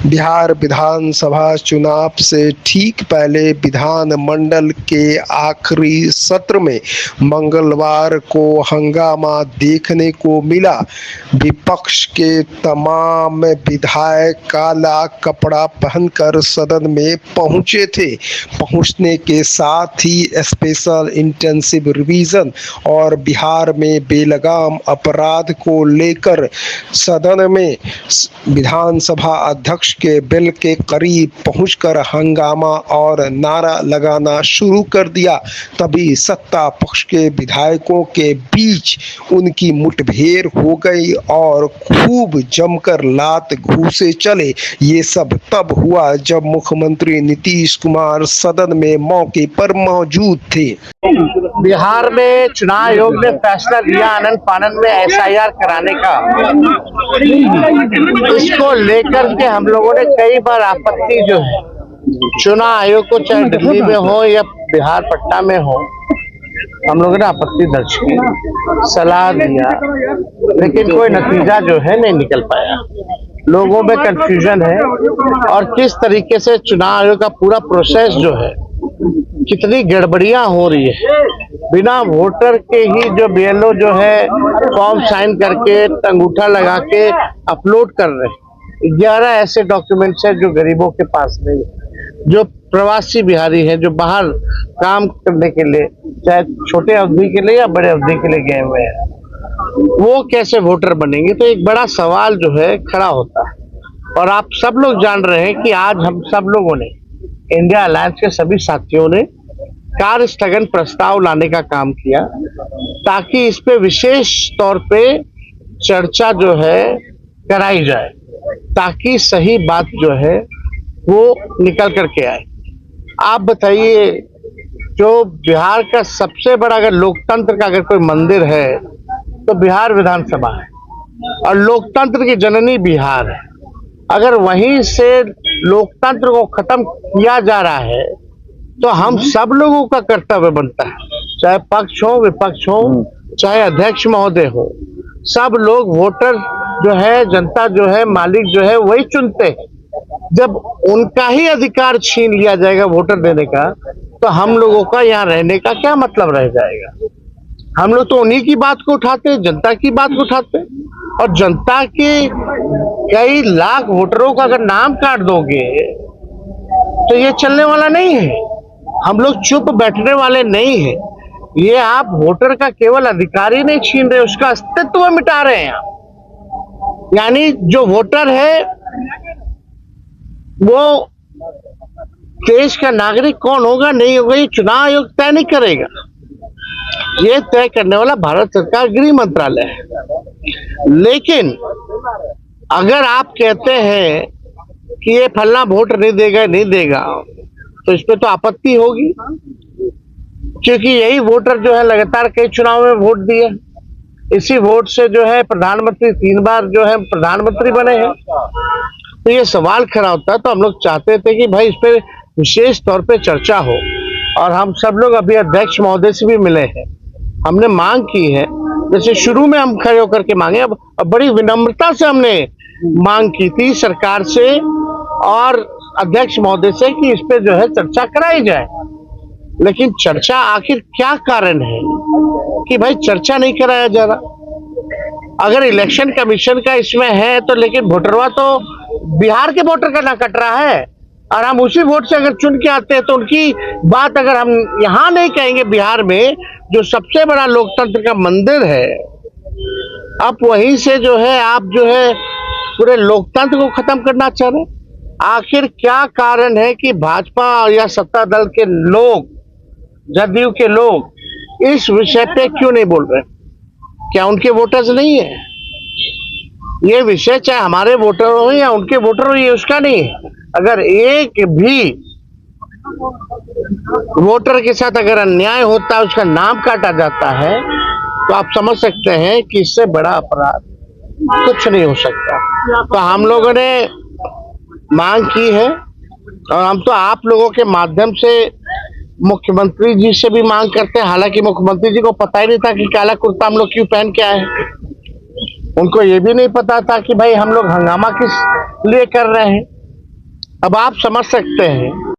बिहार विधानसभा चुनाव से ठीक पहले विधानमंडल के आखिरी सत्र में मंगलवार को हंगामा देखने को मिला। विपक्ष के तमाम विधायक काला कपड़ा पहनकर सदन में पहुंचे थे। पहुंचने के साथ ही स्पेशल इंटेंसिव रिवीजन और बिहार में बेलगाम अपराध को लेकर सदन में विधानसभा अध्यक्ष के बिल के करीब पहुंचकर हंगामा और नारा लगाना शुरू कर दिया। तभी सत्ता पक्ष के विधायकों के बीच उनकी मुठभेड़ हो गई और खूब जमकर लात घूंसे चले। ये सब तब हुआ जब मुख्यमंत्री नीतीश कुमार सदन में मौके पर मौजूद थे। बिहार में चुनाव आयोग ने फैसला लिया आनन फानन में एसआईआर कराने का। इसको लेकर के हम लोगों ने कई बार आपत्ति जो है चुनाव आयोग को, चाहे दिल्ली में हो या बिहार पटना में हो, हम लोगों ने आपत्ति दर्ज की, सलाह दिया, लेकिन कोई नतीजा जो है नहीं निकल पाया। लोगों में कंफ्यूजन है और किस तरीके से चुनाव आयोग का पूरा प्रोसेस जो है, कितनी गड़बड़ियां हो रही है। बिना वोटर के ही जो बीएलओ जो है फॉर्म साइन करके अंगूठा लगा के अपलोड कर रहे हैं। 11 ऐसे डॉक्यूमेंट्स हैं जो गरीबों के पास नहीं है, जो प्रवासी बिहारी हैं, जो बाहर काम करने के लिए, चाहे छोटे अवधि के लिए या बड़े अवधि के लिए गए हुए हैं, वो कैसे वोटर बनेंगे। तो एक बड़ा सवाल जो है खड़ा होता है। और आप सब लोग जान रहे हैं कि आज हम सब लोगों ने, इंडिया अलायंस के सभी साथियों ने कार्य स्थगन प्रस्ताव लाने का काम किया ताकि इस पे विशेष तौर पे चर्चा जो है कराई जाए, ताकि सही बात जो है वो निकल करके आए। आप बताइए, जो बिहार का सबसे बड़ा अगर लोकतंत्र का अगर कोई मंदिर है तो बिहार विधानसभा है, और लोकतंत्र की जननी बिहार है। अगर वहीं से लोकतंत्र को खत्म किया जा रहा है तो हम सब लोगों का कर्तव्य बनता है, चाहे पक्ष हो विपक्ष हो, चाहे अध्यक्ष महोदय हो, सब लोग वोटर जो है, जनता जो है, मालिक जो है वही चुनते हैं। जब उनका ही अधिकार छीन लिया जाएगा वोटर देने का, तो हम लोगों का यहाँ रहने का क्या मतलब रह जाएगा। हम लोग तो उन्हीं की बात को उठाते हैं, जनता की बात को उठाते हैं, और जनता के कई लाख वोटरों का अगर नाम काट दोगे तो ये चलने वाला नहीं है। हम लोग चुप बैठने वाले नहीं हैं। ये आप वोटर का केवल अधिकार ही नहीं छीन रहे, उसका अस्तित्व मिटा रहे हैं आप। यानी जो वोटर है वो देश का नागरिक कौन होगा नहीं होगा ये चुनाव आयोग तय नहीं करेगा। ये तय करने वाला भारत सरकार गृह मंत्रालय है। लेकिन अगर आप कहते हैं कि ये फलना वोट नहीं देगा तो इस पे तो आपत्ति होगी, क्योंकि यही वोटर जो है लगातार कई चुनाव में वोट दिए, इसी वोट से जो है प्रधानमंत्री 3 बार जो है प्रधानमंत्री बने हैं। तो ये सवाल खड़ा होता है। तो हम लोग चाहते थे कि भाई इस पे विशेष तौर पे चर्चा हो, और हम सब लोग अभी अध्यक्ष महोदय से भी मिले हैं, हमने मांग की है। जैसे शुरू में हम खड़े होकर के मांगे, अब बड़ी विनम्रता से हमने मांग की थी सरकार से और अध्यक्ष महोदय से कि इस पे जो है चर्चा कराई जाए। लेकिन चर्चा आखिर क्या कारण है कि भाई चर्चा नहीं कराया जा रहा। अगर इलेक्शन कमीशन का इसमें है तो, लेकिन वोटरवा तो बिहार के वोटर का ना कट रहा है, और हम उसी वोट से अगर चुन के आते हैं तो उनकी बात अगर हम यहाँ नहीं कहेंगे, बिहार में जो सबसे बड़ा लोकतंत्र का मंदिर है, आप वहीं से जो है आप जो है पूरे लोकतंत्र को खत्म करना चाह रहे हैं। आखिर क्या कारण है कि भाजपा या सत्ता दल के लोग, जदयू के लोग इस विषय पे क्यों नहीं बोल रहे? क्या उनके वोटर्स नहीं है? ये विषय चाहे हमारे वोटर हो या उनके वोटर हो, ये उसका नहीं है। अगर एक भी वोटर के साथ अगर अन्याय होता है, उसका नाम काटा जाता है, तो आप समझ सकते हैं कि इससे बड़ा अपराध कुछ नहीं हो सकता। तो हम लोगों ने मांग की है, और हम तो आप लोगों के माध्यम से मुख्यमंत्री जी से भी मांग करते हैं। हालांकि मुख्यमंत्री जी को पता ही नहीं था कि काला कुर्ता हम लोग क्यों पहन के आए हैं। उनको ये भी नहीं पता था कि भाई हम लोग हंगामा किस लिए कर रहे हैं। अब आप समझ सकते हैं